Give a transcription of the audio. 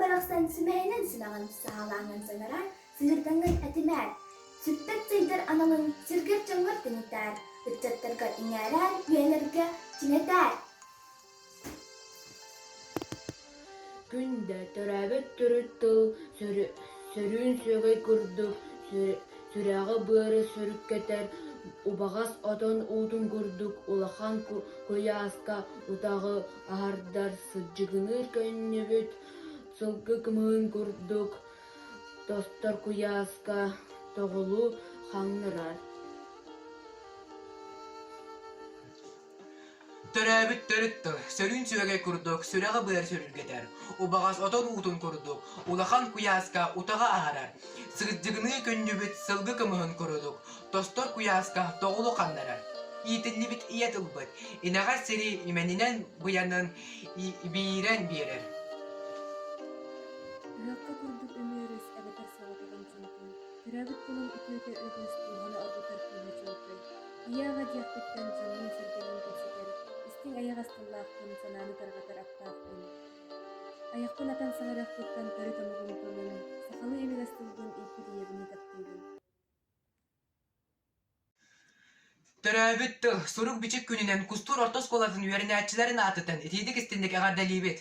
baraqsan sümeynen silağın sağlağın sanarar, sığırdanın etimer. Süttek saydır ananın sirgir çöngür diniter, ıçatlarga inerer, üyelerge çineter. Günde törabet törüttü, sörün sögey kurduk, sürağı bıarı sörük keter, ubağas oton udun kurduk, ulahan kuyaska, utağı ahardar sıcıgınır könnübüt, sılgı kımığın kurduk, dostlar kuyaska, toğulu hanırar. Törәбит төрүттү, сөрүн сүөгэй курдук, сүрэҕэ быар сөрүлгэтэр. Убаҕас отон уутун курдук, улахан куяаска утаҕа аһарар. Сыгыджыгыны көннүбүт сылгы кымыһын курудук, тостор куяаска тоҕулу ханнарар. Иитиннибит ият ылбыт, инаҕар сири именинен быянын биирен биэрер. Ыһыакка курдук өмүөрүс эбэтэр салатаган чуңкун. Төрөбүт булун үтүөтө өгөс туһана орбутар кыыһа чуңкай. Ияага диэхпиттен жоннун сэргэнин кэпситер. Истиң аяк астыллаахпын санааны таргатар аптаахпын. Аяхпын атан саҕарахпыттан көрү тамагын тулун. Сахалы эмин астылгын ийпи диэбини таптыыбын. Төрәбит сурук бичик күнүнен кустур ортос колатын үөрэнээчилерин аатытын, итиидик истинник аҕардалиибит.